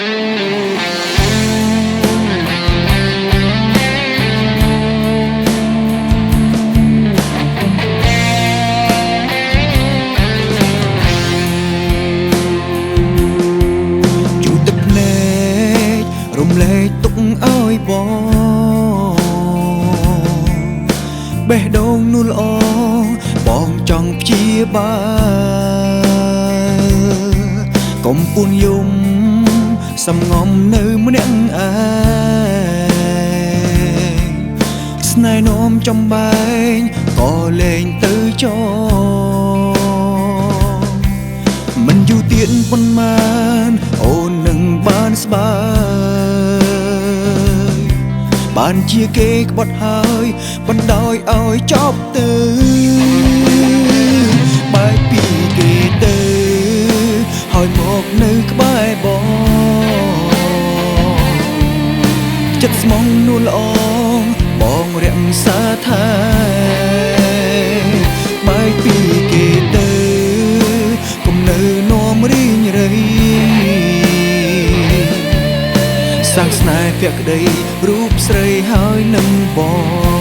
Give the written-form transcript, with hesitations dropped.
រំលែកទុកឲ្យបងបេះដូងនោះល្អបងចង់ព្យាបាលកុំពួនយំសំងំនៅម្នាក់ឯងស្នេហ៍នោមចំបែងក៏លែងទៅចោមិនយូរទៀតប៉ុន្មានអូននឹងបានស្បើយបានជាគេក្បត់ហើយបណ្ដោយឲ្យចប់ទៅបែកពីគេទៅហើយមកនៅក្បែរបងចិត្តស្មងនួនល្អបងរក្សាថែបែកពីគេទៅកុំនៅនាំរីងរៃសាងស្នេហ៍ភក្តីរូបស្រីហើយនឹងបង